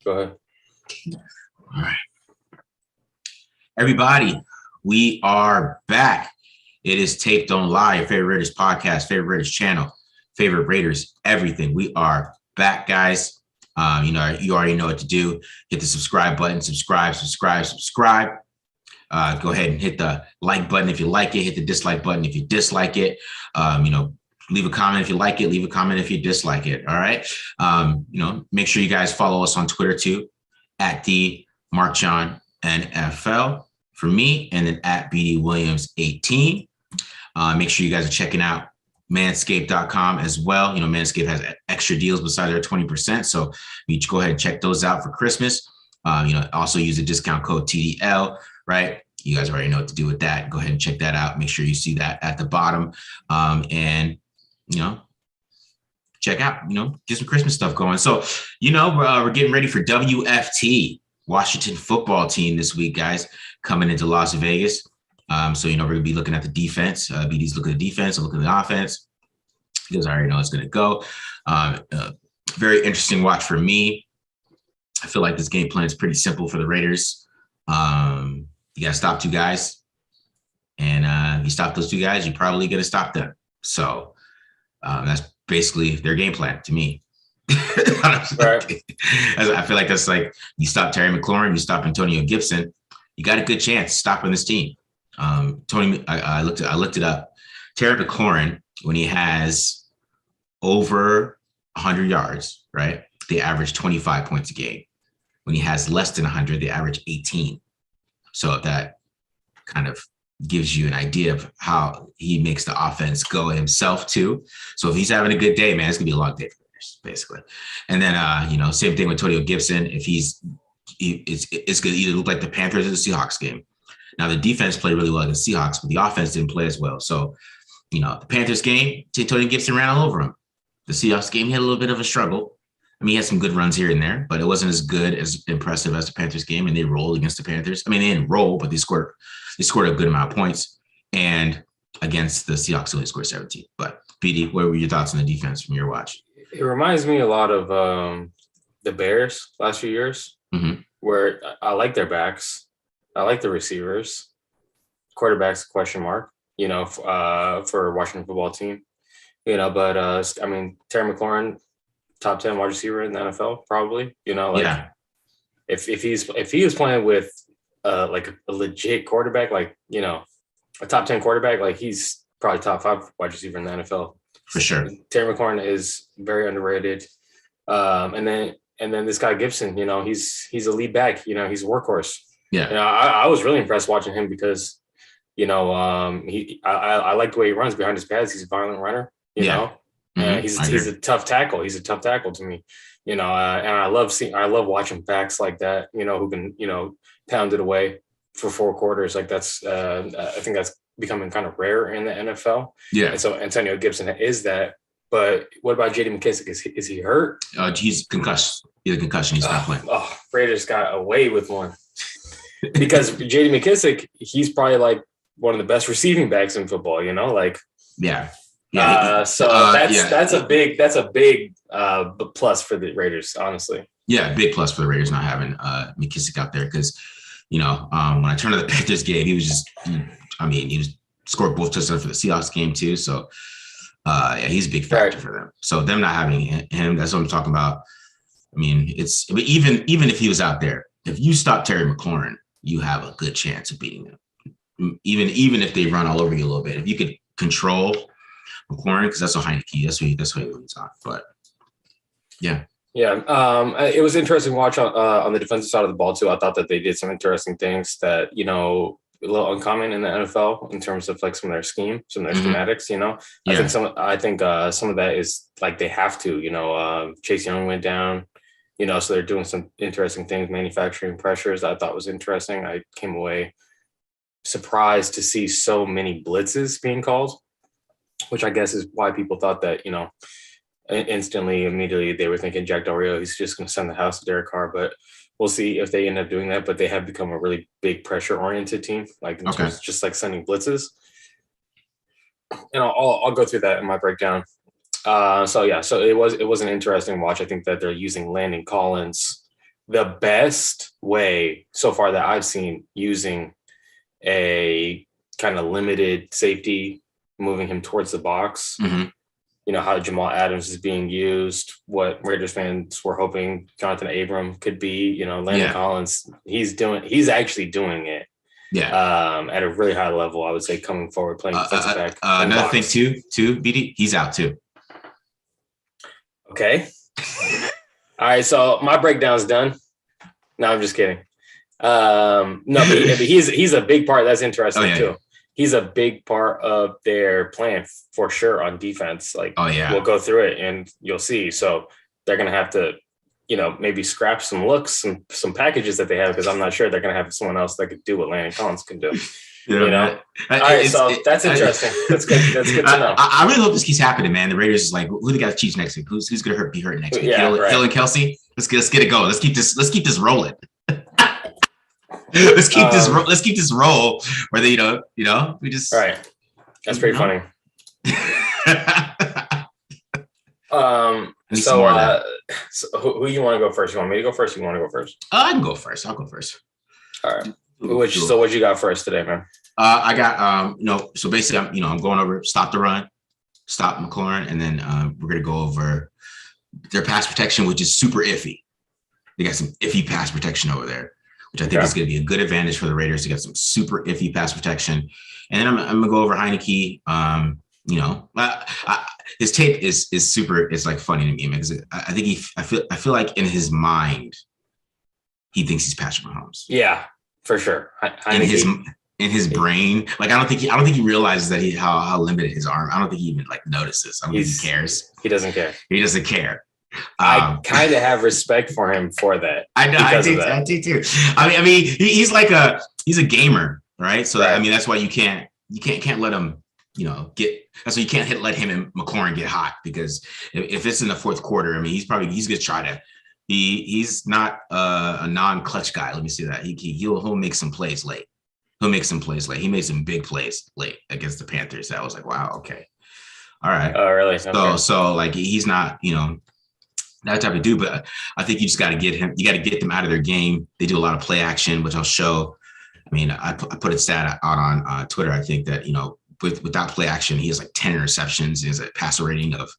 Go ahead. All right. Everybody, we are back. It is Tape Don't Lie, your favorite Raiders podcast, favorite Raiders channel, favorite Raiders, everything. We are back, guys. You already know what to do. Hit the subscribe button, subscribe. Go ahead and hit the like button if you like it. Hit the dislike button if you dislike it. Leave a comment if you like it. Leave a comment if you dislike it. All right. Make sure you guys follow us on Twitter too, at the Mark John NFL for me, and then at BD Williams 18. Make sure you guys are checking out manscaped.com as well. Manscaped has extra deals besides their 20%. So you go ahead and check those out for Christmas. Also use the discount code TDL, right? You guys already know what to do with that. Go ahead and check that out. Make sure you see that at the bottom. Check out, get some Christmas stuff going. So, we're getting ready for WFT, Washington football team this week, guys, coming into Las Vegas. We're going to be looking at the defense. BD's looking at the defense. I'm looking at the offense. Because I already know it's going to go. Very interesting watch for me. I feel like this game plan is pretty simple for the Raiders. You got to stop two guys. And if you stop those two guys, you're probably going to stop them. So that's basically their game plan to me. Right. I feel like that's like you stop Terry McLaurin, you stop Antonio Gibson, you got a good chance stopping this team. I looked it up. Terry McLaurin, when he has over 100 yards, right, they average 25 points a game. When he has less than 100, they average 18. So that kind of gives you an idea of how he makes the offense go himself too. So if he's having a good day, man, it's gonna be a long day for the Raiders, basically. And then same thing with Antonio Gibson. If it's gonna either look like the Panthers or the Seahawks game. Now the defense played really well against the Seahawks, but the offense didn't play as well. So, the Panthers game, Antonio Gibson ran all over him. The Seahawks game, he had a little bit of a struggle. I mean, he had some good runs here and there, but it wasn't as good, as impressive as the Panthers game, and they rolled against the Panthers. I mean, they didn't roll, but they scored a good amount of points. And against the Seahawks, they only scored 17. But BD, what were your thoughts on the defense from your watch? It reminds me a lot of the Bears last few years, where I like their backs. I like the receivers. Quarterback's question mark, for Washington football team. But Terry McLaurin, top 10 wide receiver in the NFL, probably. If he was playing with like a legit quarterback, like a top 10 quarterback, like he's probably top 5 wide receiver in the NFL for sure. Terry McLaurin is very underrated. And then this guy Gibson, he's a lead back. He's a workhorse. Yeah. I was really impressed watching him because I like the way he runs behind his pads. He's a violent runner. He's a tough tackle. He's a tough tackle to me, and I love watching backs like that, who can, pound it away for 4 quarters. Like that's, I think that's becoming kind of rare in the NFL. Yeah. And so Antonio Gibson is that, but what about J.D. McKissic? Is he hurt? He's concussed. He had a concussion. He's not playing. Raiders got away with one because J.D. McKissic, he's probably like one of the best receiving backs in football, Yeah. That's a big plus for the Raiders, honestly. Yeah, big plus for the Raiders not having McKissic out there because, when I turned to the Panthers game, he was scored both touchdowns for the Seahawks game too. So, he's a big factor for them. So them not having him, that's what I'm talking about. I mean, but even if he was out there, if you stop Terry McLaurin, you have a good chance of beating them. Even if they run all over you a little bit, if you could control McLaurin, because that's what Heineke, that's what he leans on. But yeah. It was interesting to watch on the defensive side of the ball too. I thought that they did some interesting things that a little uncommon in the NFL in terms of like some of their scheme, some of their schematics. I think some of that is like they have to. Chase Young went down. So they're doing some interesting things, manufacturing pressures. I thought was interesting. I came away surprised to see so many blitzes being called, which I guess is why people thought that, immediately they were thinking Jack Del Rio, he's just going to send the house to Derek Carr, but we'll see if they end up doing that. But they have become a really big pressure oriented team, like in terms of just like sending blitzes. And I'll go through that in my breakdown. So it was an interesting watch. I think that they're using Landon Collins the best way so far that I've seen using a kind of limited safety, moving him towards the box. Mm-hmm. You know, how Jamal Adams is being used, what Raiders fans were hoping Jonathan Abram could be, you know, Landon Collins, he's actually doing it. Yeah. At a really high level, I would say, coming forward, playing defensive back. Another thing too, BD, he's out too. Okay. All right, so my breakdown's done. No, I'm just kidding. No, but he's a big part. That's interesting too. Yeah. He's a big part of their plan for sure on defense. Like, we'll go through it and you'll see. So they're going to have to, you know, maybe scrap some looks, some packages that they have, because I'm not sure they're going to have someone else that could do what Landon Collins can do. You know? All right, so that's interesting. That's good. That's good to know. I really hope this keeps happening, man. The Raiders is like, who they got the Chiefs next week? Who's going to be hurt next week? Hill and Kelsey. Let's get it going. Let's keep this rolling. Let's keep this roll where they, we just. All right. That's pretty funny. So who you want to go first? You want me to go first? You want to go first? I can go first. I'll go first. All right. So what you got first today, man? I got, so basically I'm going over stop the run, stop McLaurin, and then we're going to go over their pass protection, which is super iffy. They got some iffy pass protection over there, which I think is going to be a good advantage for the Raiders. They got some super iffy pass protection. And then I'm going to go over Heineke. His tape is super, it's like funny to me, man, because I think I feel like in his mind, he thinks he's Patrick Mahomes. Yeah, for sure. In his brain, like I don't think he realizes that how limited his arm. I don't think he even like notices. I don't think he cares. He doesn't care. He doesn't care. I kind of have respect for him for that. I know. I do too. I mean, he's a gamer, right? So right. I mean, that's why you can't let him, that's why you can't let him and McLaurin get hot, because if it's in the fourth quarter, I mean, he's going to try to. He's not a non-clutch guy. Let me see that. He'll make some plays late. He made some big plays late against the Panthers. That was like, wow, okay. All right. Oh, really? Okay. So like he's not, that type of dude, but I think you just got to get them out of their game. They do a lot of play action, which I'll show. I mean, I put a stat out on Twitter. I think that, without play action, he has like 10 interceptions. He has a passer rating of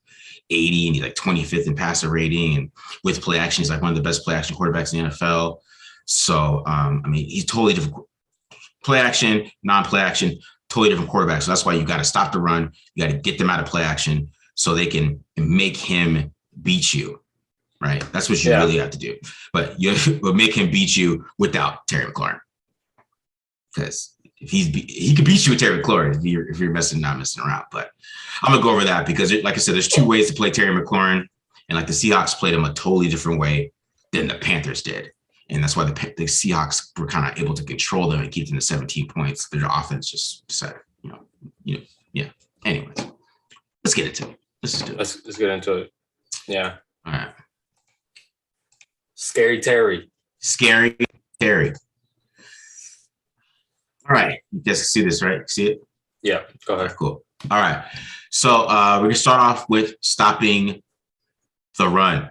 80, and he's like 25th in passer rating. And with play action, he's like one of the best play action quarterbacks in the NFL. So, I mean, he's totally different. Play action, non-play action, totally different quarterback. So that's why you got to stop the run. You got to get them out of play action so they can make him beat you, right? That's what you really have to do. But but make him beat you without Terry McLaurin, because if he could beat you with Terry McLaurin if you're not messing around. But I'm gonna go over that because, like I said, there's two ways to play Terry McLaurin, and like the Seahawks played him a totally different way than the Panthers did. And that's why the Seahawks were kind of able to control them and keep them to 17 points. Their offense just decided, yeah. Anyways, let's get into it. Let's get into it. Yeah. All right. Scary Terry. All right. You guys can see this, right? See it? Yeah. Go ahead. Right, cool. All right. So we're going to start off with stopping the run.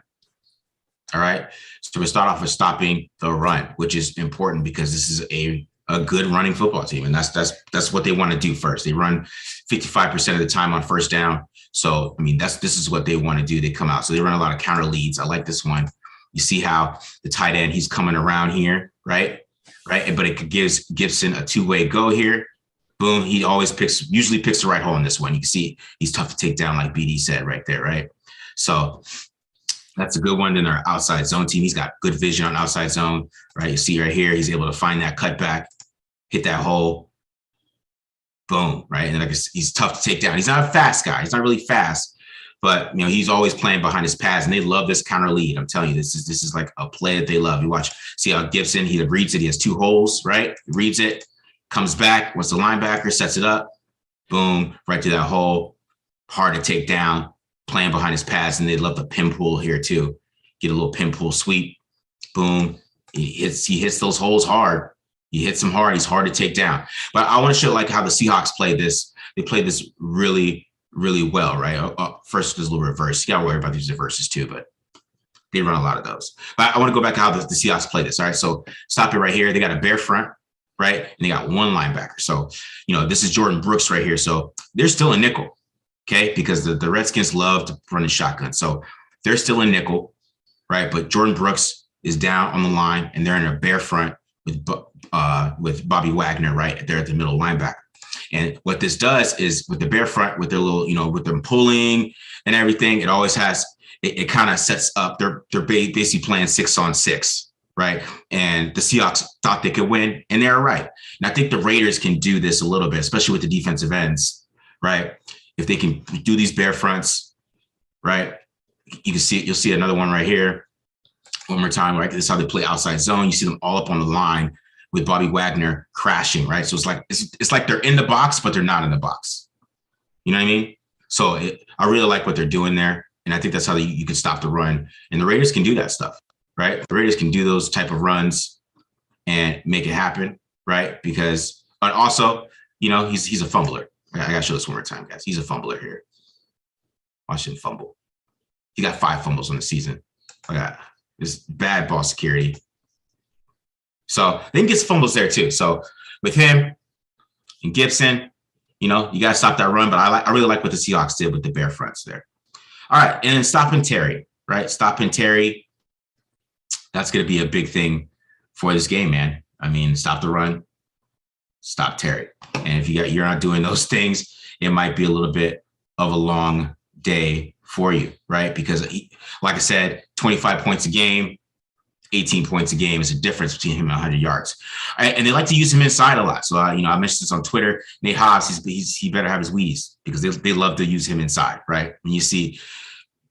All right. So we start off with stopping the run, which is important because this is a good running football team. And that's what they want to do first. They run 55% of the time on first down. So, I mean, this is what they want to do. They come out. So they run a lot of counter leads. I like this one. You see how the tight end, he's coming around here, right? Right. But it gives Gibson a two-way go here. Boom. He usually picks the right hole in this one. You can see he's tough to take down, like BD said right there, right? So that's a good one. In our outside zone team, he's got good vision on outside zone, right? You see right here, he's able to find that cutback, hit that hole, boom, right? And he's tough to take down. He's not a fast guy. He's not really fast, but he's always playing behind his pads, and they love this counter lead. I'm telling you, this is like a play that they love. You see how Gibson, he reads it. He has two holes, right? He reads it, comes back. Once the linebacker sets it up, boom, right to that hole, hard to take down. Playing behind his pads, and they love the pin pull here too. Get a little pin pull sweep, boom. He hits those holes hard. He hits them hard. He's hard to take down. But I want to show like how the Seahawks play this. They played this really, really well, right? First, there's a little reverse. You got to worry about these reverses too, but They run a lot of those. But I want to go back to how the Seahawks play this. All right. So stop it right here. They got a bare front, right? And they got one linebacker. So, this is Jordan Brooks right here. So they're still a nickel. Okay. Because the Redskins love to run a shotgun. So they're still a nickel, right? But Jordan Brooks is down on the line and they're in a bare front with Bobby Wagner right there at the middle linebacker. And what this does is with the bare front, with their little, with them pulling and everything, it always has, it kind of sets up, they're basically playing 6-on-6, right? And the Seahawks thought they could win, and they're right. And I think the Raiders can do this a little bit, especially with the defensive ends, right? If they can do these bare fronts, right? You'll see another one right here. One more time, right? This is how they play outside zone. You see them all up on the line with Bobby Wagner crashing, right? So it's like they're in the box, but they're not in the box. You know what I mean? So I really like what they're doing there. And I think that's how you can stop the run. And the Raiders can do that stuff, right? The Raiders can do those type of runs and make it happen, right? Because, and also, he's a fumbler. I got to show this one more time, guys. He's a fumbler here. Watch him fumble. He got 5 fumbles on the season. I got this bad ball security. So they can get fumbles there too. So with him and Gibson, you got to stop that run. But I really like what the Seahawks did with the bare fronts there. All right, and then stopping Terry, right? Stopping Terry, that's going to be a big thing for this game, man. I mean, stop the run, stop Terry. And if you're not doing those things, it might be a little bit of a long day for you, right? Because, like I said, 25 points a game, 18 points a game is a difference between him and 100 yards. Right? And they like to use him inside a lot. So, I mentioned this on Twitter. Nate Hobbs, he better have his Wheaties because they love to use him inside, right? And you see,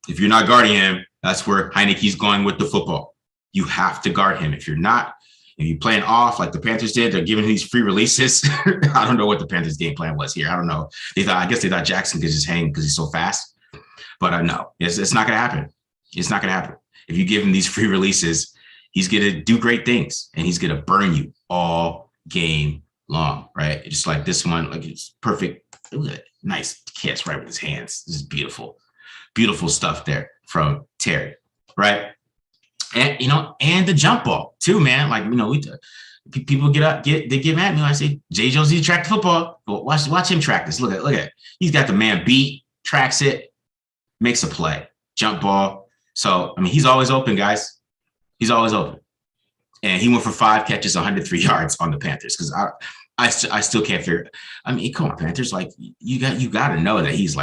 if you're not guarding him, that's where Heineke's going with the football. You have to guard him. If you're not, if you're playing off like the Panthers did, they're giving these free releases. I don't know what the Panthers' game plan was here. I don't know. I guess they thought Jackson could just hang because he's so fast. But no, it's not going to happen. It's not going to happen. If you give him these free releases, he's going to do great things, and he's going to burn you all game long, right? Just like this one, like it's perfect. Nice catch right with his hands. This is beautiful. Beautiful stuff there from Terry, right? And, and the jump ball too, man. Like, people they get mad at me when I say Jay Jones needs to track the football. But watch him track this. Look at, he's got the man beat, tracks it, makes a play, jump ball. So, he's always open, guys. He's always open. And he went for 5 catches, 103 yards on the Panthers. Because I still can't figure. Come on, Panthers. Like, you got to know that he's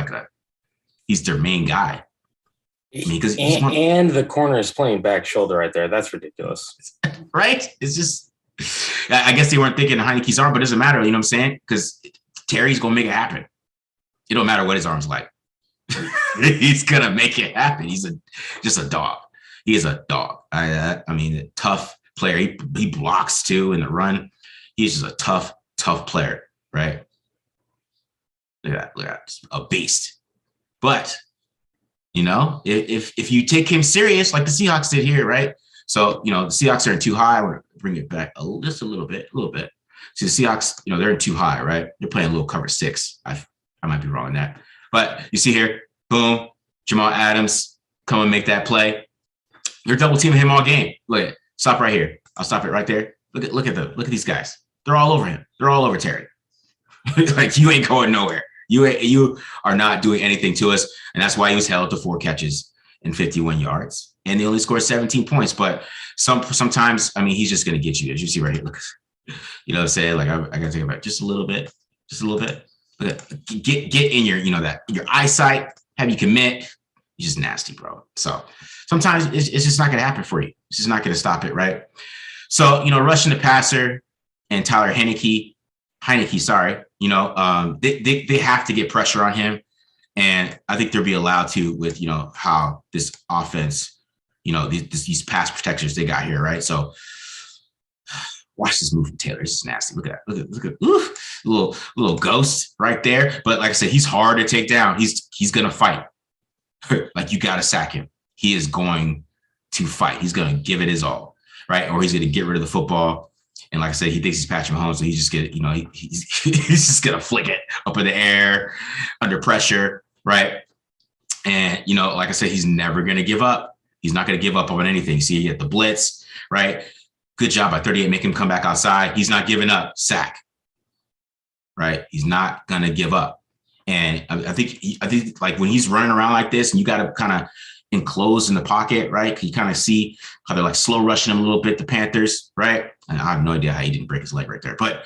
their main guy. Because and the corner is playing back shoulder right there. That's ridiculous, right? It's just, I guess they weren't thinking Heineke's arm, but it doesn't matter. You know what I'm saying? Because Terry's gonna make it happen. It don't matter what his arm's like. He's gonna make it happen. He's just a dog. He is a dog. A tough player. He blocks too in the run. He's just a tough player, right? Look at that, just a beast. But if you take him serious, like the Seahawks did here, right? So, the Seahawks are in too high. I want to bring it back just a little bit. See, the Seahawks, they're in too high, right? They're playing a little cover 6. I might be wrong on that. But you see here, boom, Jamal Adams come and make that play. They're double teaming him all game. Look, stop right here. I'll stop it right there. Look at these guys. They're all over him. They're all over Terry. Like, you ain't going nowhere. You are not doing anything to us. And that's why he was held to 4 catches and 51 yards. And they only scored 17 points. But sometimes, he's just going to get you. As you see right here. Look, what I'm saying? Like, I got to think about it just a little bit. Get in your, your eyesight, have you commit. You're just nasty, bro. So sometimes it's just not going to happen for you. It's just not going to stop it, right? So, rushing the passer and Tyler Heineke, sorry. They have to get pressure on him. And I think they'll be allowed to with, how this offense, these pass protectors they got here, right? So watch this move from Taylor. This is nasty. Look at little ghost right there. But like I said, he's hard to take down. He's going to fight. Like, you got to sack him. He is going to fight. He's going to give it his all, right? Or he's going to get rid of the football. And like I said, he thinks he's Patrick Mahomes, so he's just gonna, he's just gonna flick it up in the air under pressure, right? And like I said, he's never gonna give up. He's not going to give up on anything. See, he had the blitz, right? Good job by 38, make him come back outside. He's not giving up. Sack, right? He's not going to give up. And I think like when he's running around like this and you got to kind of enclose in the pocket, right? You kind of see how they're like slow rushing him a little bit, the Panthers, right? And I have no idea how he didn't break his leg right there. But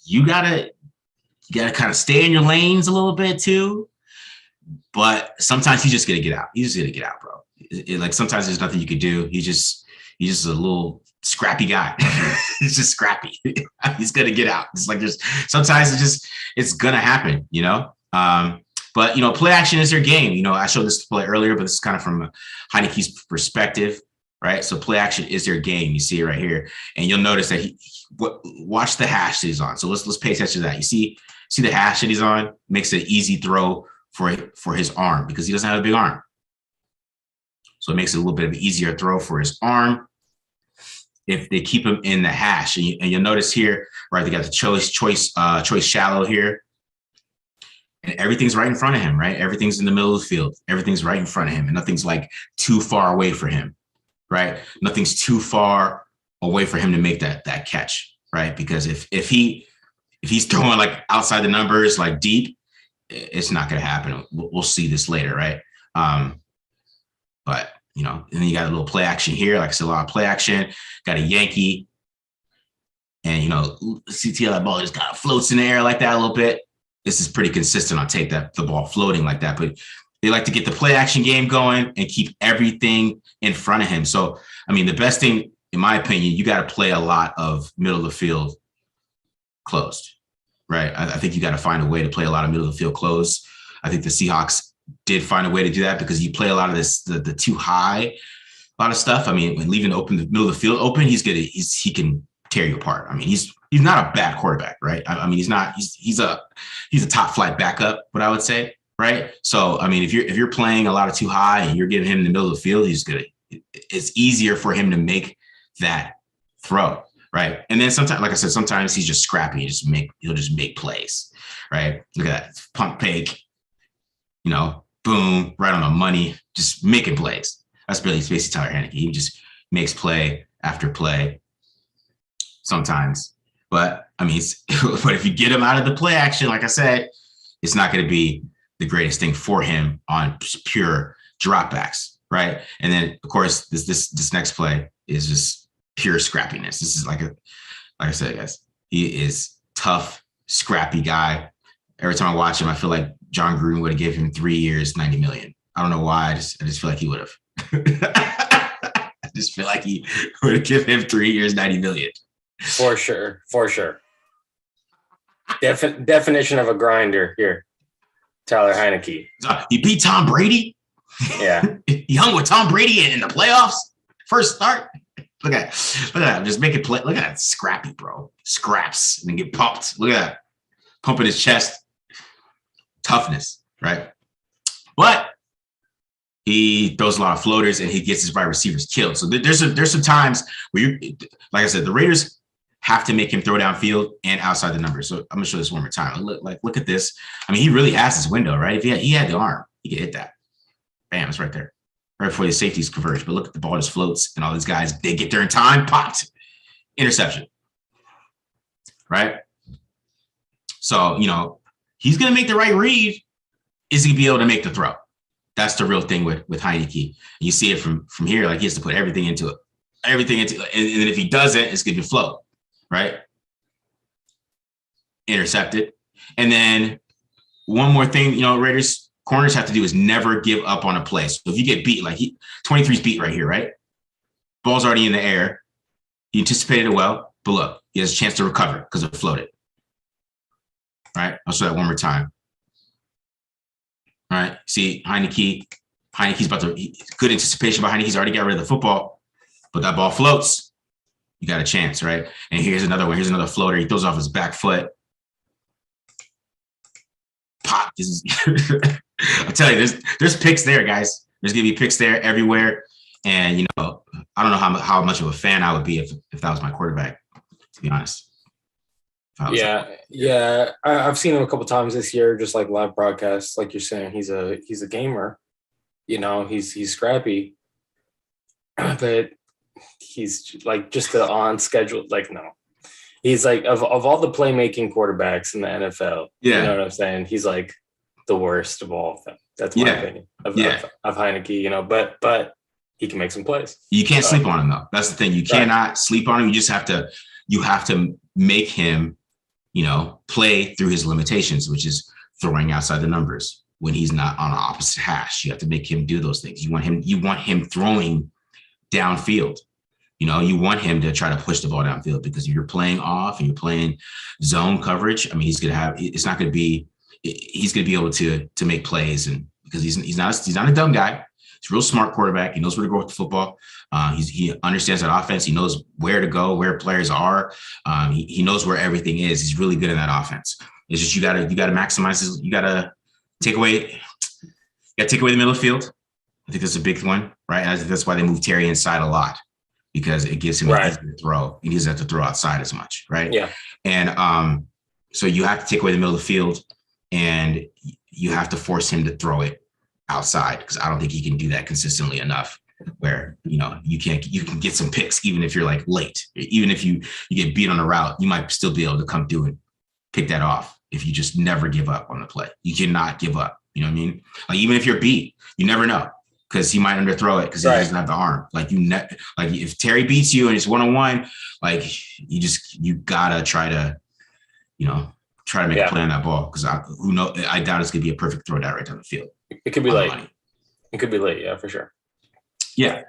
you gotta kind of stay in your lanes a little bit too. But sometimes he's just gonna get out. He's just gonna get out, bro. Like sometimes there's nothing you could do. He's just a little scrappy guy. He's just scrappy. He's gonna get out. It's like sometimes it's gonna happen, you know. But you know, play action is their game. You know, I showed this play earlier, but this is kind of from Heineke's perspective, right? So play action is their game. You see it right here, and you'll notice that watch the hash that he's on. So let's pay attention to that. You see the hash that he's on makes it an easy throw for his arm because he doesn't have a big arm. So it makes it a little bit of an easier throw for his arm if they keep him in the hash. And you'll notice here, right, they got the choice shallow here. And everything's right in front of him, right? Everything's in the middle of the field. Everything's right in front of him. And nothing's like too far away for him, right? Nothing's too far away for him to make that catch, right? Because if he's throwing like outside the numbers, like deep, it's not going to happen. We'll see this later, right? But, you know, and then you got a little play action here. Like I said, a lot of play action. Got a Yankee. And, you know, see how that ball just kind of floats in the air like that a little bit. This is pretty consistent on tape, that the ball floating like that. But they like to get the play action game going and keep everything in front of him. So, I mean, the best thing, in my opinion, you got to play a lot of middle of the field closed, right? I think you got to find a way to play a lot of middle of the field closed. I think the Seahawks did find a way to do that because you play a lot of this, the too high, a lot of stuff. I mean, when leaving the middle of the field open, he can tear you apart. I mean, he's not a bad quarterback, right? I mean, he's a top flight backup, what I would say, right? So, I mean, if you're playing a lot of too high and you're getting him in the middle of the field, it's easier for him to make that throw, right? And then sometimes, like I said, sometimes he's just scrappy. He'll just make plays, right? Look at that pump fake, you know, boom, right on the money, just making plays. That's basically Tyler Heineke. He just makes play after play sometimes. But I mean, but if you get him out of the play action, like I said, it's not going to be the greatest thing for him on pure dropbacks, right? And then, of course, this next play is just pure scrappiness. This is like I said, guys, he is tough, scrappy guy. Every time I watch him, I feel like John Gruden would have given him 3 years, $90 million. I don't know why. I just feel like he would have. I just feel like he would have given him 3 years, $90 million. For sure. Definition of a grinder here, Tyler Heineke. He beat Tom Brady. Yeah, he hung with Tom Brady in the playoffs. First start. Look at that. Just make it play. Look at that, scrappy, bro. Scraps and then get pumped. Look at that, pumping his chest. Toughness, right? But he throws a lot of floaters and he gets his wide receivers killed. So there's some times where like I said, the Raiders have to make him throw downfield and outside the numbers. So I'm gonna show this one more time. Look at this. I mean, he really has this window, right? If he had the arm, he could hit that. Bam, it's right there. Right before the safeties converge. But look at the ball just floats and all these guys, they get there in time, popped. Interception. Right? So, you know, he's gonna make the right read. Is he gonna be able to make the throw? That's the real thing with Heineke. You see it from here, like he has to put everything into it. And then if he doesn't, it's gonna be float. Right? Intercepted. And then one more thing, you know, Raiders corners have to do is never give up on a play. So if you get beat, like 23's beat right here, right? Ball's already in the air. He anticipated it well, but look, he has a chance to recover because it floated. Right? I'll show that one more time. All right. See, Heineke's about to good anticipation by Heineke. He's already got rid of the football, but that ball floats. You got a chance, right? And here's another one. Here's another floater. He throws off his back foot. Pop. I tell you, there's picks there, guys. There's gonna be picks there everywhere. And you know, I don't know how much of a fan I would be if that was my quarterback, to be honest. Yeah. I've seen him a couple times this year, just like live broadcasts. Like you're saying, he's a gamer. he's scrappy, but he's like just the on schedule. Like, no, he's like of all the playmaking quarterbacks in the NFL. Yeah. You know what I'm saying? He's like the worst of all of them. That's my opinion of Heineke. But he can make some plays. You can't sleep on him though. That's the thing. You cannot sleep on him. You just have to make him, play through his limitations, which is throwing outside the numbers when he's not on an opposite hash. You have to make him do those things. You want him throwing downfield. You want him to try to push the ball downfield, because if you're playing off and you're playing zone coverage, I mean, he's going to be able to make plays, and because he's not a dumb guy. He's a real smart quarterback. He knows where to go with the football. He understands that offense. He knows where to go, where players are. He knows where everything is. He's really good in that offense. It's just you got to maximize his. You got to take away the middle of the field. I think that's a big one, right? I think that's why they move Terry inside a lot, because it gives him an easier throw. He doesn't have to throw outside as much, right? Yeah. And so you have to take away the middle of the field, and you have to force him to throw it outside, because I don't think he can do that consistently enough, where you can get some picks even if you're like late. Even if you get beat on the route, you might still be able to come through and pick that off if you just never give up on the play. You cannot give up. You know what I mean? Like, even if you're beat, you never know, because he might underthrow it because he doesn't have the arm. Like if Terry beats you and it's 1-on-1, like you gotta try to make a play on that ball, because I doubt it's gonna be a perfect throw down right down the field. It could be late. It could be late, yeah, for sure. Yeah.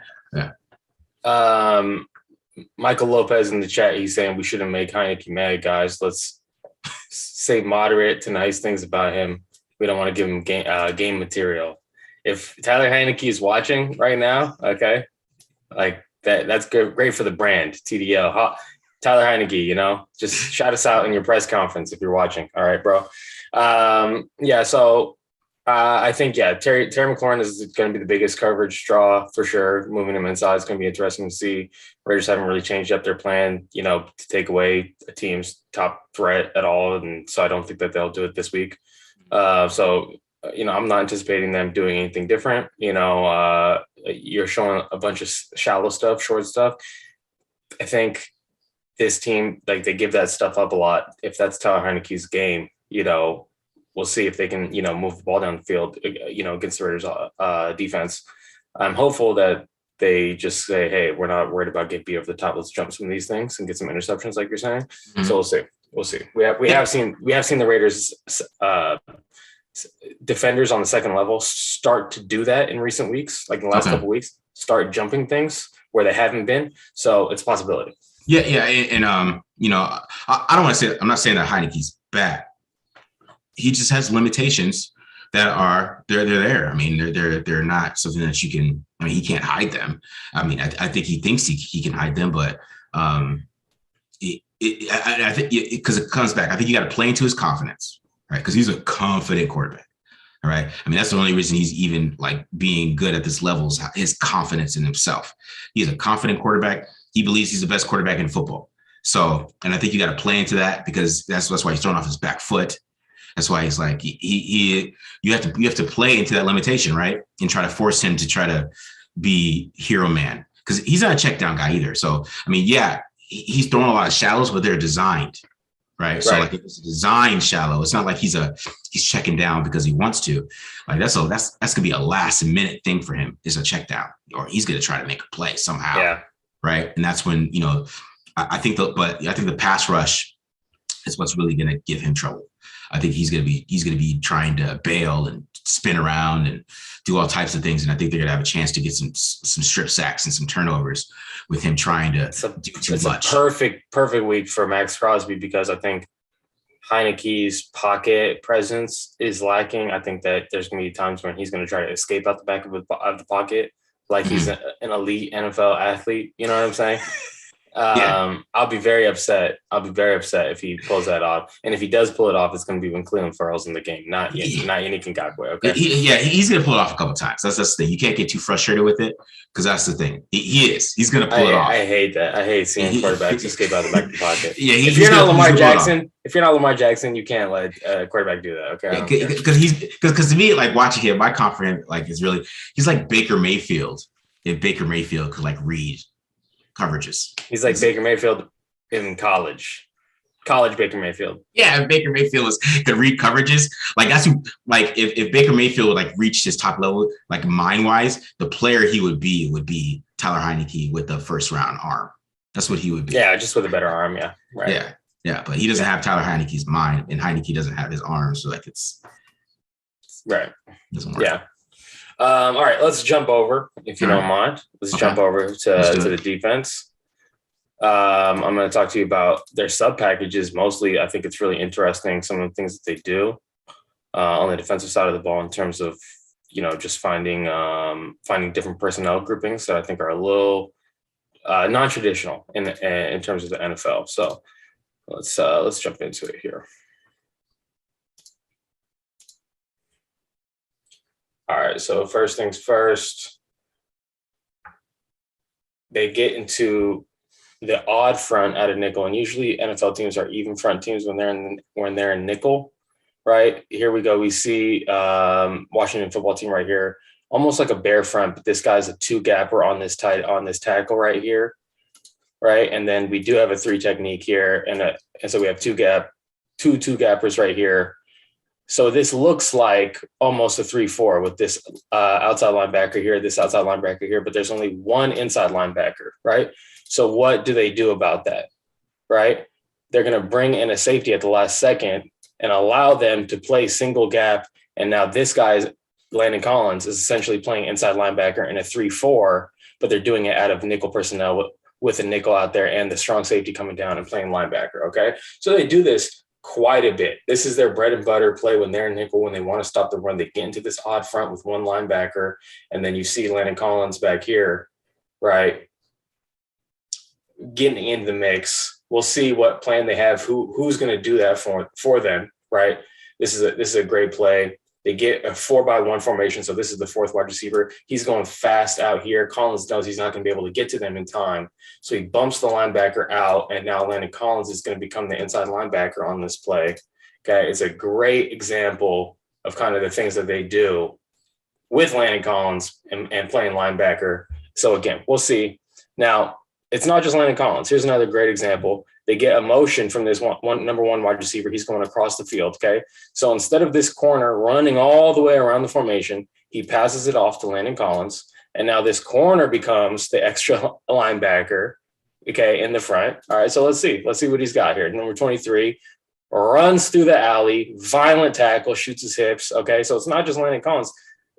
Michael Lopez in the chat, he's saying we shouldn't make Heineke mad, guys. Let's say moderate to nice things about him. We don't want to give him game material. If Tyler Heineke is watching right now, okay, like that's good, great for the brand, TDL. Tyler Heineke, just shout us out in your press conference if you're watching. All right, bro. So I think, Terry McLaurin is going to be the biggest coverage draw for sure. Moving him inside is going to be interesting to see. Raiders haven't really changed up their plan, to take away a team's top threat at all. And so I don't think that they'll do it this week. I'm not anticipating them doing anything different. You're showing a bunch of shallow stuff, short stuff. I think this team, like, they give that stuff up a lot. If that's Tyler Heineke's game, we'll see if they can, move the ball down the field, against the Raiders defense. I'm hopeful that they just say, hey, we're not worried about getting beat over the top. Let's jump some of these things and get some interceptions, like you're saying. Mm-hmm. So we'll see. We have seen the Raiders defenders on the second level start to do that in recent weeks, like in the last couple of weeks, start jumping things where they haven't been. So it's a possibility. Yeah. And I don't want to say, I'm not saying that Heineke's bad. He just has limitations that are they're there. I mean, they're not something that you can. I mean, he can't hide them. I mean, I think he thinks he can hide them, but I think because it comes back. I think you got to play into his confidence, right? Because he's a confident quarterback. All right. I mean, that's the only reason he's even like being good at this level is his confidence in himself. He's a confident quarterback. He believes he's the best quarterback in football. So, and I think you got to play into that, because that's why he's throwing off his back foot. That's why he's like you have to play into that limitation, right? And try to force him to try to be hero man, because he's not a check down guy either. So I mean, he's throwing a lot of shallows, but they're designed, right? So like it's designed shallow. It's not like he's checking down because he wants to. Like that's gonna be a last minute thing for him, is a check down, or he's gonna try to make a play somehow, right? And that's when I think the pass rush is what's really gonna give him trouble. I think he's gonna be trying to bail and spin around and do all types of things, and I think they're gonna have a chance to get some strip sacks and some turnovers with him trying to do too much. It's a perfect week for Max Crosby, because I think Heineke's pocket presence is lacking. I think that there's gonna be times when he's gonna try to escape out the back of the pocket, like he's an elite NFL athlete. You know what I'm saying? I'll be very upset. I'll be very upset if he pulls that off. And if he does pull it off, it's going to be when Cleveland Farrell's in the game, not Heineke Ngakwe. Okay. He's going to pull it off a couple of times. That's the thing. You can't get too frustrated with it because that's the thing. He is. He's going to pull it off. I hate that. I hate seeing quarterbacks escape out of the back of the pocket. Yeah, if you're not Lamar Jackson, you can't let a quarterback do that. Okay. Because to me, like watching him, my confidence like is really he's like Baker Mayfield. If Baker Mayfield could like read coverages. He's like Baker Mayfield in college Baker Mayfield. Yeah, if Baker Mayfield could read coverages, like that's who, like if Baker Mayfield like reached his top level, like mind wise, the player he would be Tyler Heineke with the first round arm. That's what he would be. Yeah, just with a better arm. Yeah. Right. Yeah. But he doesn't have Tyler Heineke's mind, and Heineke doesn't have his arm, so like it's right. Doesn't work. Yeah. All right, let's jump over, if you don't mind. Let's jump over to the defense. I'm going to talk to you about their sub packages. Mostly, I think it's really interesting, some of the things that they do on the defensive side of the ball in terms of, just finding different personnel groupings that I think are a little non-traditional in terms of the NFL. So let's jump into it here. All right, so first things first, they get into the odd front out of nickel, and usually NFL teams are even front teams when they're in nickel, right? Here we go. We see Washington football team right here, almost like a bear front, but this guy's a two gapper on this tackle right here, right? And then we do have a three technique here, and so we have two gappers right here. So this looks like almost a 3-4 with this outside linebacker here, this outside linebacker here, but there's only one inside linebacker, right? So what do they do about that, right? They're going to bring in a safety at the last second and allow them to play single gap. And now this guy's Landon Collins is essentially playing inside linebacker in a 3-4, but they're doing it out of nickel personnel with a nickel out there and the strong safety coming down and playing linebacker, okay? So they do this quite a bit. This is their bread and butter play when they're in nickel, when they want to stop the run. They get into this odd front with one linebacker, and then you see Landon Collins back here, right, getting into the mix. We'll see what plan they have, who's going to do that for them, right? This is a great play. They get a 4-by-1 formation, so this is the fourth wide receiver. He's going fast out here. Collins knows he's not going to be able to get to them in time, so he bumps the linebacker out, and now Landon Collins is going to become the inside linebacker on this play. Okay, it's a great example of kind of the things that they do with Landon Collins and playing linebacker. So again, we'll see. Now, it's not just Landon Collins. Here's another great example. They get a motion from this number one wide receiver. He's going across the field, okay? So instead of this corner running all the way around the formation, he passes it off to Landon Collins, and now this corner becomes the extra linebacker, okay, in the front. All right, so let's see what he's got here. Number 23 runs through the alley, violent tackle, shoots his hips, okay? So it's not just Landon Collins.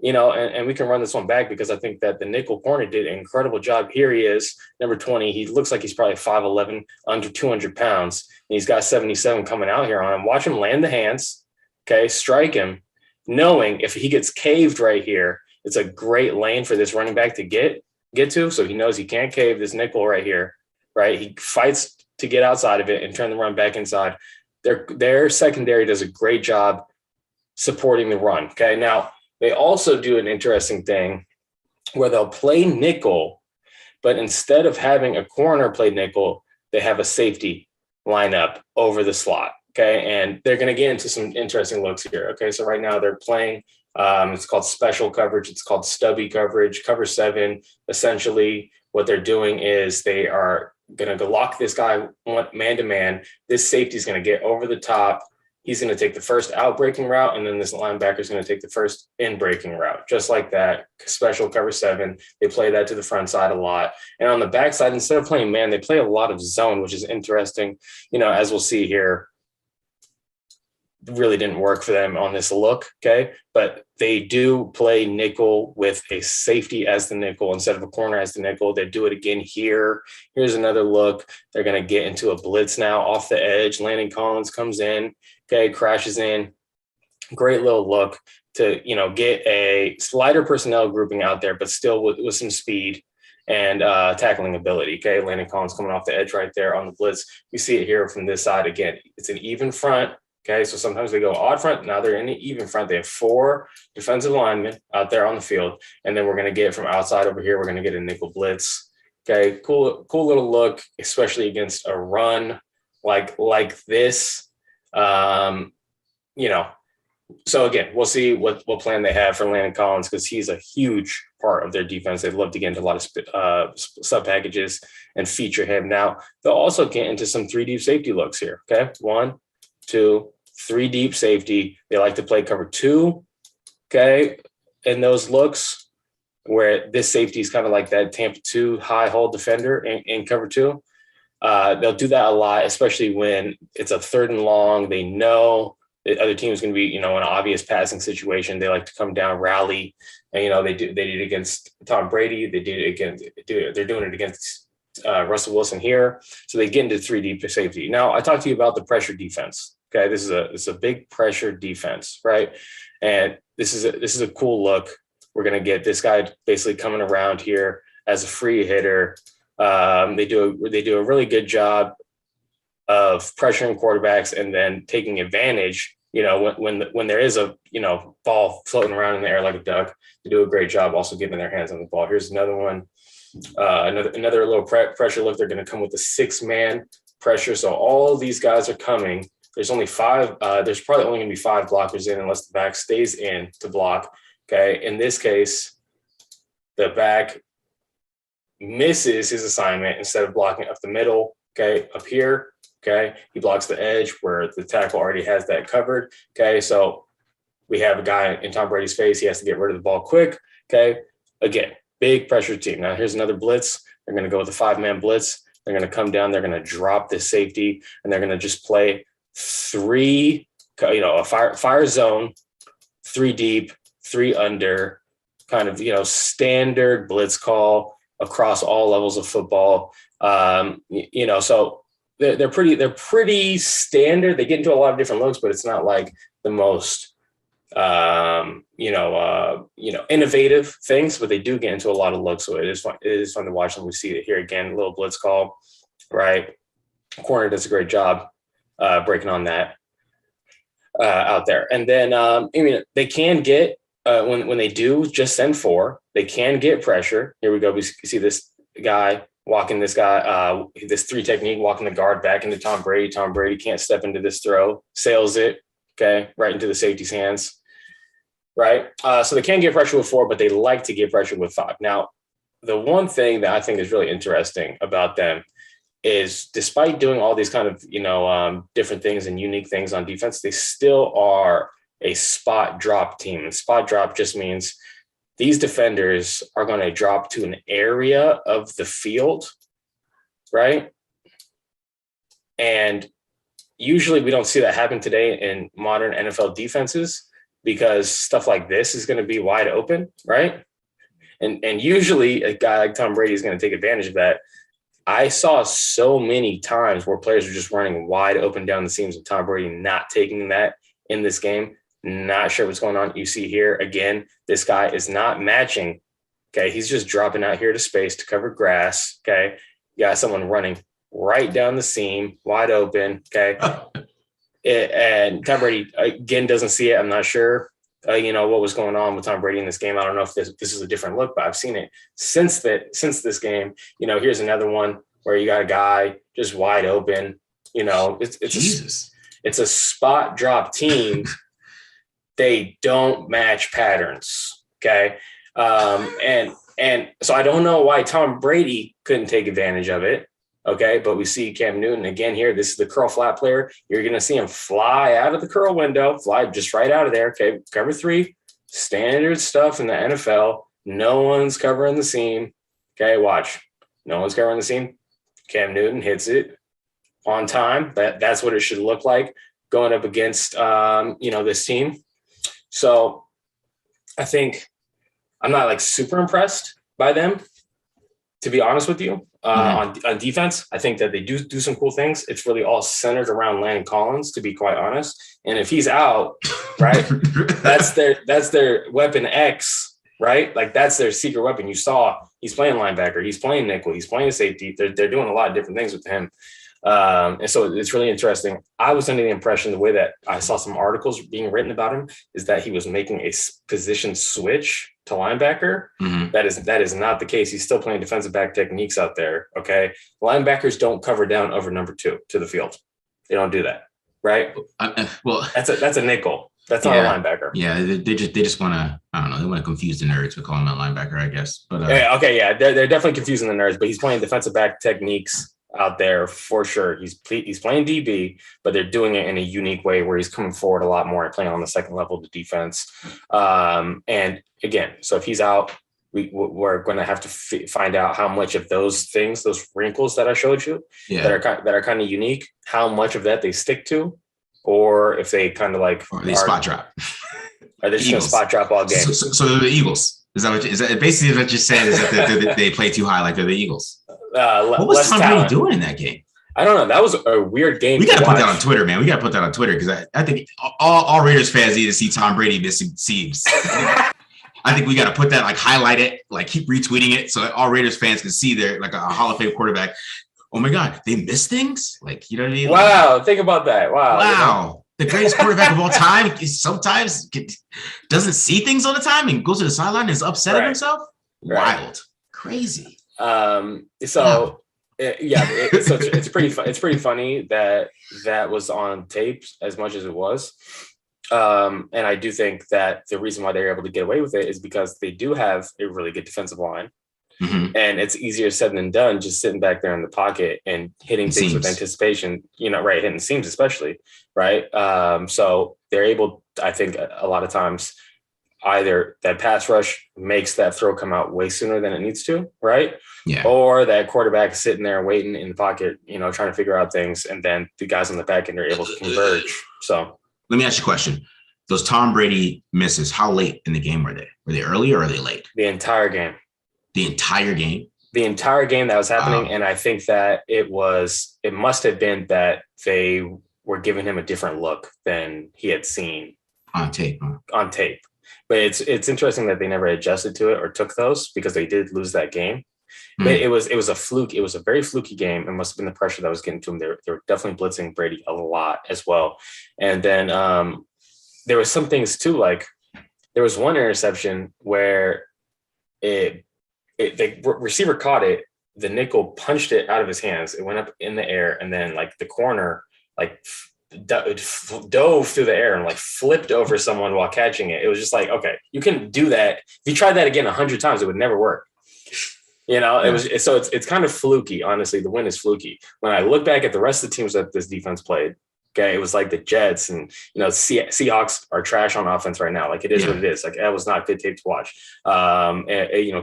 And we can run this one back because I think that the nickel corner did an incredible job. Here he is, number 20. He looks like he's probably 5'11", under 200 pounds. And he's got 77 coming out here on him. Watch him land the hands, okay, strike him, knowing if he gets caved right here, it's a great lane for this running back to get to. So he knows he can't cave this nickel right here, right? He fights to get outside of it and turn the run back inside. Their secondary does a great job supporting the run, okay? Now, they also do an interesting thing where they'll play nickel, but instead of having a corner play nickel, they have a safety line up over the slot, okay? And they're going to get into some interesting looks here, okay? So right now they're playing, it's called special coverage. It's called stubby coverage. Cover 7, essentially what they're doing is they are going to lock this guy man-to-man. This safety is going to get over the top. He's going to take the first out breaking route, and then this linebacker is going to take the first in breaking route, just like that. Special cover 7. They play that to the front side a lot. And on the back side, instead of playing man, they play a lot of zone, which is interesting. As we'll see here, really didn't work for them on this look, okay? But they do play nickel with a safety as the nickel instead of a corner as the nickel. They do it again here. Here's another look. They're going to get into a blitz now off the edge. Landon Collins comes in. Okay, crashes in. Great little look to, get a slighter personnel grouping out there, but still with some speed. and tackling ability. Okay, Landon Collins coming off the edge right there on the blitz. We see it here from this side again. It's an even front. Okay, so sometimes they go odd front. Now they're in an even front. They have 4 defensive linemen out there on the field, and then we're going to get from outside over here. We're going to get a nickel blitz. Okay, cool little look, especially against a run like this. So again, we'll see what plan they have for Landon Collins, because he's a huge part of their defense. They'd love to get into a lot of sub packages and feature him. Now they'll also get into some 3 deep safety looks here. Okay, 1, 2, 3 deep safety. They like to play cover 2. Okay, in those looks where this safety is kind of like that Tampa 2 high hold defender in cover 2. They'll do that a lot, especially when it's a 3rd and long. They know the other team is going to be, in an obvious passing situation. They like to come down, rally, and they did it against Tom Brady. They're doing it against Russell Wilson here. So they get into 3 deep safety. Now I talked to you about the pressure defense. Okay, this is a big pressure defense, right? And this is a cool look. We're going to get this guy basically coming around here as a free hitter. They do a really good job of pressuring quarterbacks and then taking advantage. When there is a ball floating around in the air like a duck, they do a great job also getting their hands on the ball. Here's another one, another little pressure look. They're going to come with a 6-man pressure. So all these guys are coming. There's only 5. There's probably only going to be 5 blockers in unless the back stays in to block. Okay. In this case, the back misses his assignment. Instead of blocking up the middle, okay, up here, okay, he blocks the edge where the tackle already has that covered. Okay. So we have a guy in Tom Brady's face. He has to get rid of the ball quick. Okay. Again, big pressure team. Now here's another blitz. They're going to go with a 5-man blitz. They're going to come down. They're going to drop this safety, and they're going to just play 3, a fire zone, 3 deep, 3 under, kind of, standard blitz call across all levels of football. So they're pretty standard. They get into a lot of different looks, but it's not like the most, innovative things, but they do get into a lot of looks. So it is fun to watch them. We see it here again, a little blitz call, right? Corner does a great job breaking on that out there. And then, they can get, when they do just send 4, they can get pressure. Here we go. We see this guy walking this 3 technique, walking the guard back into Tom Brady. Tom Brady can't step into this throw, sails it, okay, right into the safety's hands, right? So they can get pressure with 4, but they like to get pressure with 5. Now, the one thing that I think is really interesting about them is, despite doing all these kind of, different things and unique things on defense, they still are a spot drop team. And spot drop just means these defenders are going to drop to an area of the field, right? And usually we don't see that happen today in modern NFL defenses, because stuff like this is going to be wide open, right? And usually a guy like Tom Brady is going to take advantage of that. I saw so many times where players are just running wide open down the seams, and Tom Brady not taking that in this game. Not sure what's going on. You see here again, this guy is not matching. Okay, he's just dropping out here to space to cover grass. Okay, you got someone running right down the seam, wide open. Okay, and Tom Brady again doesn't see it. I'm not sure, what was going on with Tom Brady in this game. I don't know if this is a different look, but I've seen it since this game. Here's another one where you got a guy just wide open. It's a spot drop team. They don't match patterns. Okay. And so I don't know why Tom Brady couldn't take advantage of it. Okay. But we see Cam Newton again here. This is the curl flat player. You're going to see him fly out of the curl window, fly just right out of there. Okay. Cover 3, standard stuff in the NFL. No one's covering the seam. Okay. Watch. No one's covering the seam. Cam Newton hits it on time. That's what it should look like going up against, this team. So I think I'm not like super impressed by them, to be honest with you. On defense, I think that they do some cool things. It's really all centered around Landon Collins, to be quite honest. And if he's out, right, that's their weapon X, right? Like that's their secret weapon. You saw He's playing linebacker. He's playing nickel. He's playing safety. They're doing a lot of different things with him. And so it's really interesting. I was under the impression, the way that I saw some articles being written about him, is that he was making a position switch to linebacker. Mm-hmm. That is not the case. He's still playing defensive back techniques out there. Okay. Linebackers don't cover down over number 2 to the field. They don't do that. Right. Well, that's a nickel. That's not a linebacker. Yeah. They just want to, I don't know. They want to confuse the nerds with calling him a linebacker, I guess. But okay. Yeah. They're definitely confusing the nerds, but he's playing defensive back techniques out there for sure. He's playing DB, but they're doing it in a unique way where he's coming forward a lot more and playing on the second level of the defense. And again, so if he's out, we're going to have to find out how much of those things, those wrinkles that I showed you that are kind of unique, how much of that they stick to, or if they kind of like, or they spot drop. Are they just going to spot drop all game? So they're the Eagles. Is that basically what you're saying? Is that they play too high, like they're the Eagles? What was Tom Brady doing in that game? I don't know. That was a weird game. We got to put that on Twitter, man. We got to put that on Twitter because I think all Raiders fans need to see Tom Brady missing seams. I think we got to put that, like, highlight it, like keep retweeting it so that all Raiders fans can see their, like, a Hall of Fame quarterback. Oh my God, they miss things? Like, you know what I mean? Wow, think about that. Wow. You know? The greatest quarterback of all time sometimes doesn't see things all the time and goes to the sideline and is upset at himself. Right. Wild. Crazy. It's pretty funny that was on tape as much as it was. And I do think that the reason why they're able to get away with it is because they do have a really good defensive line. Mm-hmm. And it's easier said than done just sitting back there in the pocket and hitting things with anticipation, right? Hitting seams, especially, right? So they're able, I think, a lot of times, either that pass rush makes that throw come out way sooner than it needs to, right? Yeah. Or that quarterback is sitting there waiting in the pocket, trying to figure out things, and then the guys on the back end are able to converge. So let me ask you a question. Those Tom Brady misses, how late in the game were they? Were they early or are they late? The entire game. The entire game? The entire game that was happening. Wow. And I think that it must have been that they were giving him a different look than he had seen on tape. But it's interesting that they never adjusted to it or took those, because they did lose that game. Mm-hmm. But it was a fluke. It was a very fluky game. It must have been the pressure that was getting to him. They were definitely blitzing Brady a lot as well. And then there was some things too, like there was one interception where the receiver caught it. The nickel punched it out of his hands. It went up in the air, and then like the corner dove through the air and like flipped over someone while catching it. It was just like, okay, you can do that. If you tried that again 100 times, it would never work. It's kind of fluky. Honestly, the win is fluky. When I look back at the rest of the teams that this defense played, okay, it was like the Jets and Seahawks are trash on offense right now. Like it is what it is. Like that was not good tape to watch.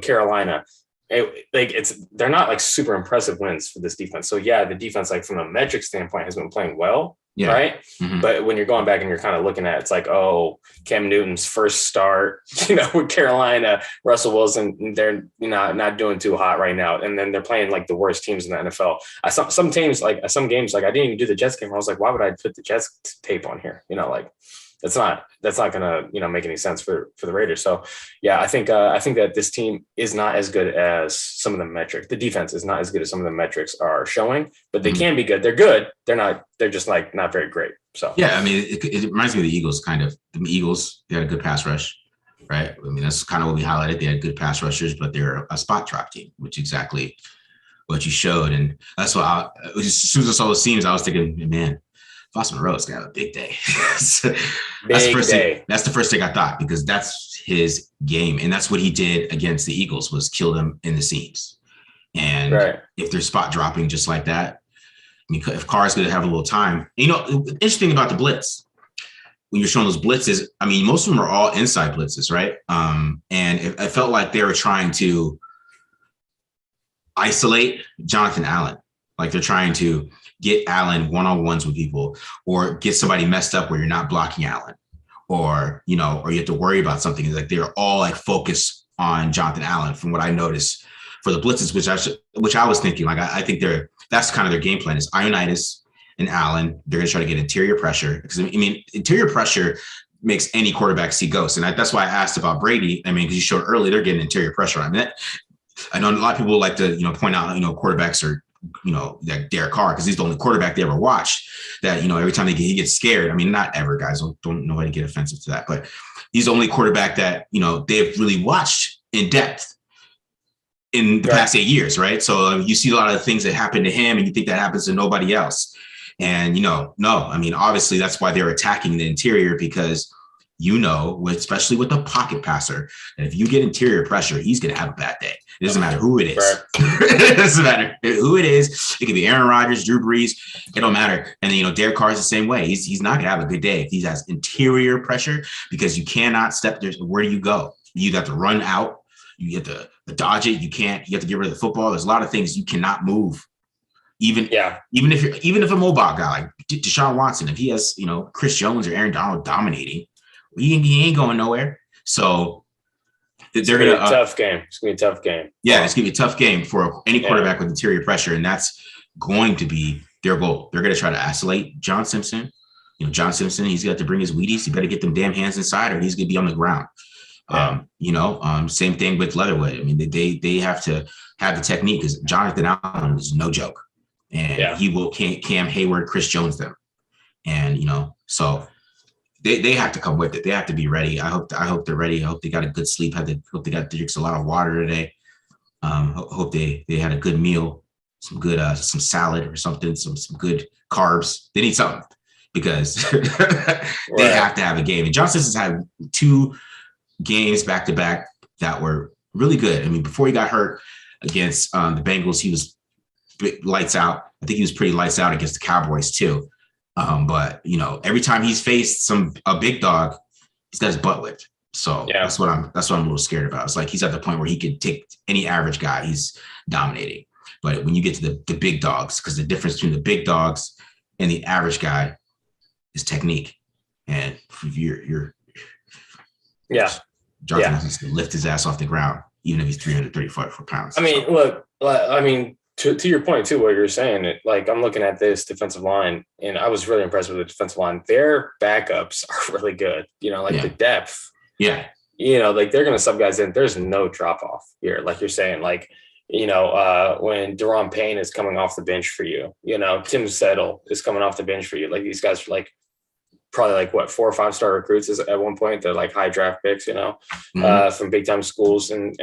Carolina. They're not like super impressive wins for this defense. So yeah, the defense, like from a metric standpoint, has been playing well, right? Mm-hmm. But when you're going back and you're kind of looking at, it's like, oh, Cam Newton's first start, with Carolina, Russell Wilson, they're not doing too hot right now, and then they're playing like the worst teams in the NFL. Some teams, like some games, like I didn't even do the Jets game. I was like, why would I put the Jets tape on here? That's not gonna make any sense for the Raiders. So yeah, I think that this team is not as good as some of the metrics. The defense is not as good as some of the metrics are showing, but they can be good. They're good. They're just like not very great. So yeah, I mean, it reminds me of the Eagles kind of. The Eagles, they had a good pass rush, right? I mean, that's kind of what we highlighted. They had good pass rushers, but they're a spot drop team, which is exactly what you showed. And that's why as soon as I saw the seams, I was thinking, man, Foss Monroe's got a big day. That's the first thing I thought, because that's his game. And that's what he did against the Eagles, was kill them in the seams. And if they're spot dropping just like that, I mean, if Carr's going to have a little time, interesting about the blitz, when you're showing those blitzes, I mean, most of them are all inside blitzes, right? And it felt like they were trying to isolate Jonathan Allen. Like they're trying to get Allen one-on-ones with people, or get somebody messed up where you're not blocking Allen, or you have to worry about something. Like they're all like focused on Jonathan Allen from what I noticed for the blitzes, which I was thinking, like, I think that's kind of their game plan is Ioannidis and Allen. They're going to try to get interior pressure, because I mean, interior pressure makes any quarterback see ghosts. And that's why I asked about Brady. I mean, because you showed early, they're getting interior pressure on that. I know a lot of people like to, point out, quarterbacks are, that Derek Carr, because he's the only quarterback they ever watched that, every time he gets scared. I mean, not ever, guys. Don't know how to get offensive to that, but he's the only quarterback that, they've really watched in depth in the past 8 years, right? So you see a lot of the things that happen to him and you think that happens to nobody else. And, no, I mean, obviously that's why they're attacking the interior, because especially with the pocket passer, and if you get interior pressure, he's going to have a bad day. It doesn't matter who it is. Right. It doesn't matter who it is. It could be Aaron Rodgers, Drew Brees. It don't matter. And then, Derek Carr is the same way. He's not going to have a good day if he has interior pressure, because you cannot step there. Where do you go? You have to run out. You have to dodge it. You have to get rid of the football. There's a lot of things you cannot move. Even if a mobile guy like Deshaun Watson, if he has, Chris Jones or Aaron Donald dominating, he ain't going nowhere. So they're going to tough game. It's going to be a tough game. Yeah, it's going to be a tough game for any quarterback with interior pressure, and that's going to be their goal. They're going to try to isolate John Simpson. John Simpson, he's got to bring his Wheaties. He better get them damn hands inside, or he's going to be on the ground. Same thing with Leatherwood. I mean, they have to have the technique, because Jonathan Allen is no joke, and he will Cam Hayward, Chris Jones them, and so. They have to come with it. They have to be ready. I hope they're ready. I hope they got a good sleep. Hope they got to drink a lot of water today. Hope they had a good meal, some good some salad or something, some good carbs. They need something, because they have to have a game. And Johnson has had 2 games back to back that were really good. I mean, before he got hurt against the Bengals, he was lights out. I think he was pretty lights out against the Cowboys too. But every time he's faced a big dog, he's got his butt whipped. So that's what I'm a little scared about. It's like he's at the point where he could take any average guy. He's dominating. But when you get to the big dogs, because the difference between the big dogs and the average guy is technique. And you're Jonathan has to lift his ass off the ground, even if he's 334 pounds. I mean, look, to your point too, what you're saying, like I'm looking at this defensive line, and I was really impressed with the defensive line. Their backups are really good. The depth. Yeah. Like they're going to sub guys in. There's no drop off here, like you're saying. Like when Deron Payne is coming off the bench for you, Tim Settle is coming off the bench for you. Like these guys are like probably like 4 or 5 star recruits at one point. They're like high draft picks, from big time schools, and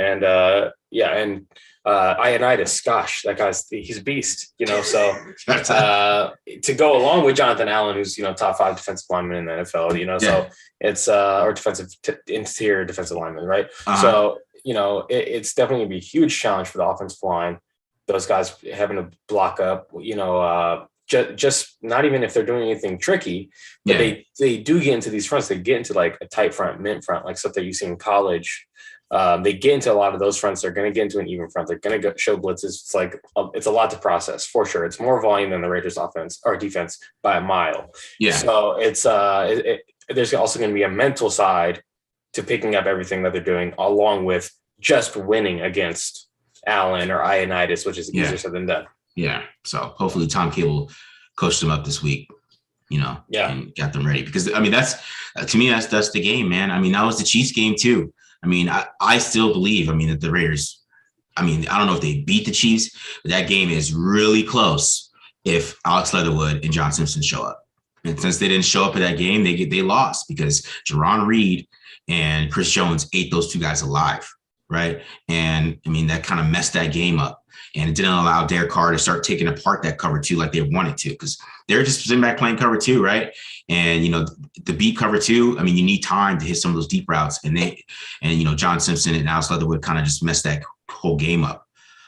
Ioannidis, gosh, that he's a beast, So to go along with Jonathan Allen, who's top 5 defensive lineman in the NFL, so it's or interior defensive lineman, right? So it's definitely gonna be a huge challenge for the offensive line. Those guys having to block up, just not even if they're doing anything tricky, but they do get into these fronts. They get into like a tight front, mint front, like stuff that you see in college. They get into a lot of those fronts. They're going to get into an even front. They're going to show blitzes. It's like it's a lot to process for sure. It's more volume than the Raiders' offense or defense by a mile. Yeah. So it's there's also going to be a mental side to picking up everything that they're doing, along with just winning against Allen or Ioannidis, which is easier said than done. Yeah. So hopefully Tom Cable coached them up this week, and got them ready, because I mean, that's to me, that's the game, man. I mean, that was the Chiefs game too. I mean, I still believe, that the Raiders, I don't know if they beat the Chiefs, but that game is really close if Alex Leatherwood and John Simpson show up. And since they didn't show up at that game, they lost, because Jerron Reed and Chris Jones ate those 2 guys alive, right? And that kind of messed that game up. And it didn't allow Derek Carr to start taking apart that cover 2 like they wanted to, because they're just sitting back playing cover 2, right? And, the beat cover 2, you need time to hit some of those deep routes. And John Simpson and Alex Leatherwood kind of just messed that whole game up,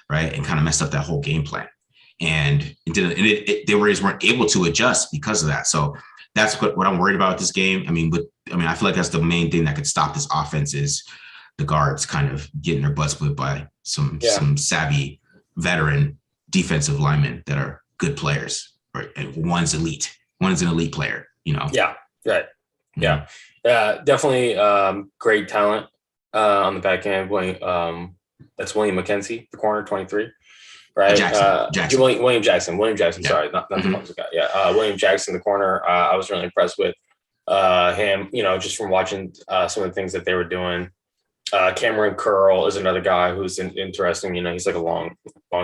right? And kind of messed up that whole game plan. And the Raiders weren't able to adjust because of that. So that's what I'm worried about with this game. I feel like that's the main thing that could stop this offense is the guards kind of getting their butts whipped by some savvy veteran defensive linemen that are good players, right? And one's an elite player, Yeah. Right. Yeah. Definitely great talent on the back end. That's William McKenzie, the corner, 23. Right. Jackson. William Jackson. Sorry. Not the guy. Yeah. William Jackson, the corner. I was really impressed with him, just from watching some of the things that they were doing. Cameron Curl is another guy who's interesting. He's like a long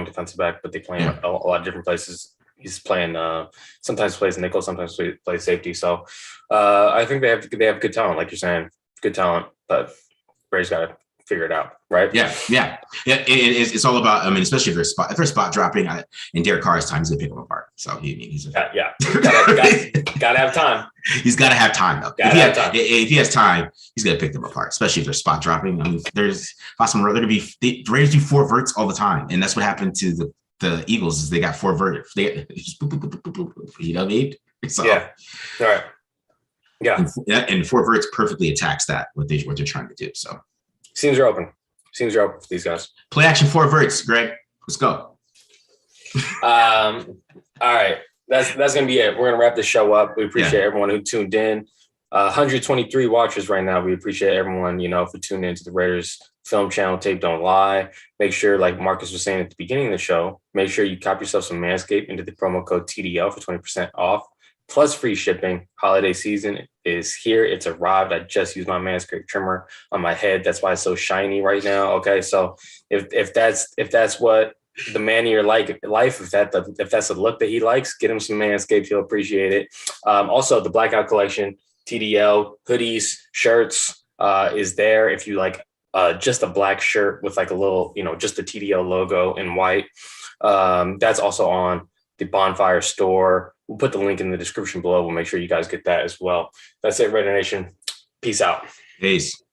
defensive back, but they play in a lot of different places. He's playing sometimes plays nickel, sometimes plays safety. So I think they have good talent, like you're saying, good talent. But Bray's got to figure it out, right? Yeah. It's all about. I mean, especially if they're spot dropping, in Derek Carr's time, he's gonna pick them apart. So he's gotta have time. He's got to have time though. If he has time, he's gonna pick them apart, especially if they're spot dropping. I mean, there's possible the Raiders do 4 verts all the time, and that's what happened to the Eagles. Is they got 4 verts. They just boop, boop, boop, boop, boop, boop, you know what I mean? So, yeah. All right. Yeah. And 4 verts perfectly attacks that what they're trying to do. So seams are open. Seams are open for these guys. Play action 4 verts, Greg. Let's go. All right. That's going to be it. We're going to wrap this show up. We appreciate everyone who tuned in. 123 watchers right now. We appreciate everyone, for tuning into the Raiders film channel, Tape Don't Lie. Make sure, like Marcus was saying at the beginning of the show, make sure you cop yourself some Manscaped into the promo code TDL for 20% off, plus free shipping. Holiday season is here. It's arrived. I just used my Manscaped trimmer on my head. That's why it's so shiny right now. Okay. So if that's what the man of your life, if that's the look that he likes, get him some Manscaped. He'll appreciate it. Also, the Blackout Collection, TDL, hoodies, shirts is there. If you like just a black shirt with like a little, just the TDL logo in white, that's also on the Bonfire store. We'll put the link in the description below. We'll make sure you guys get that as well. That's it, Raider Nation. Peace out. Peace.